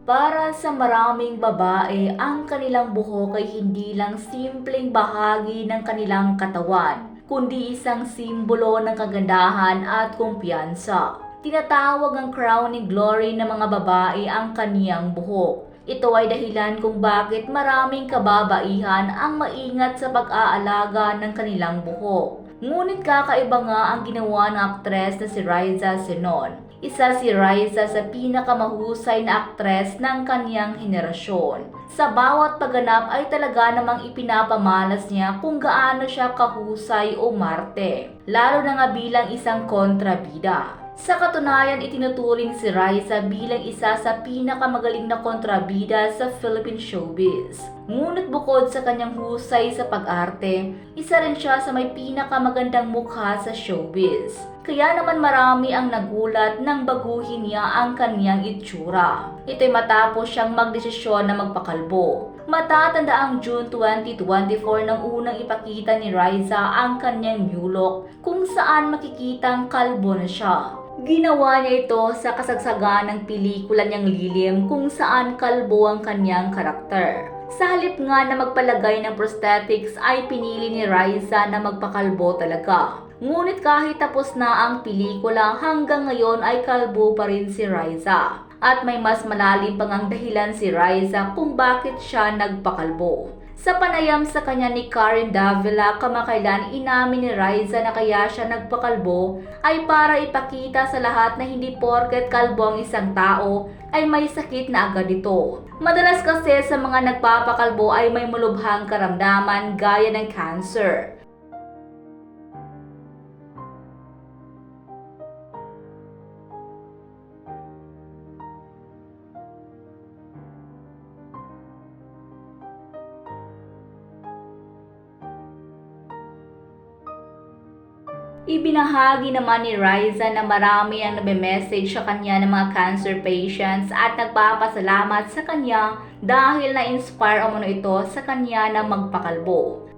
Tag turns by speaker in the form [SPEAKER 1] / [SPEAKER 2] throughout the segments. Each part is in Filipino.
[SPEAKER 1] Para sa maraming babae, ang kanilang buhok ay hindi lang simpleng bahagi ng kanilang katawan, kundi isang simbolo ng kagandahan at kumpiyansa. Tinatawag ang crowning glory ng mga babae ang kaniyang buhok. Ito ay dahilan kung bakit maraming kababaihan ang maingat sa pag-aalaga ng kanilang buhok. Ngunit kakaiba nga ang ginawa ng aktres na si Raisa Sinon. Isa si Raisa sa pinakamahusay na aktres ng kanyang henerasyon. Sa bawat pagganap ay talaga namang ipinapamalas niya kung gaano siya kahusay o marte, lalo na nga bilang isang kontrabida. Sa katunayan, itinuturing si Raisa bilang isa sa pinakamagaling na kontrabida sa Philippine showbiz. Ngunit bukod sa kanyang husay sa pag-arte, isa rin siya sa may pinakamagandang mukha sa showbiz. Kaya naman marami ang nagulat nang baguhin niya ang kanyang itsura. Ito'y matapos siyang magdesisyon na magpakalbo. Matatanda ang June 2024 nang unang ipakita ni Raisa ang kanyang new look kung saan makikitang kalbo na siya. Ginawa niya ito sa kasagsagan ng pelikula niyang Lilim kung saan kalbo ang kanyang karakter. Sa halip nga na magpalagay ng prosthetics ay pinili ni Raisa na magpakalbo talaga. Ngunit kahit tapos na ang pelikula, hanggang ngayon ay kalbo pa rin si Raisa. At may mas malalim pang ang dahilan si Raisa kung bakit siya nagpakalbo. Sa panayam sa kanya ni Karen Davila, kamakailan inamin ni Raisa na kaya siya nagpakalbo ay para ipakita sa lahat na hindi porket kalbo ang isang tao ay may sakit na agad ito. Madalas kasi sa mga nagpapakalbo ay may malubhang karamdaman gaya ng cancer. Ibinahagi naman ni Raisa na marami ang nabe-message sa kanya ng mga cancer patients at nagpapasalamat sa kanya dahil na-inspire umano ito sa kanya na magpakalbo.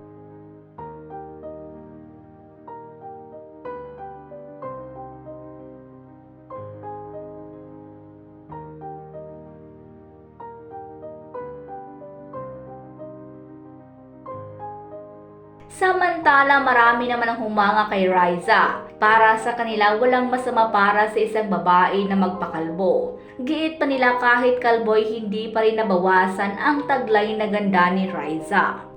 [SPEAKER 1] Samantala, marami naman ang humanga kay Raisa. Para sa kanila, walang masama para sa isang babae na magpakalbo. Giit pa nila kahit kalbo'y hindi pa rin nabawasan ang taglay na ganda ni Raisa.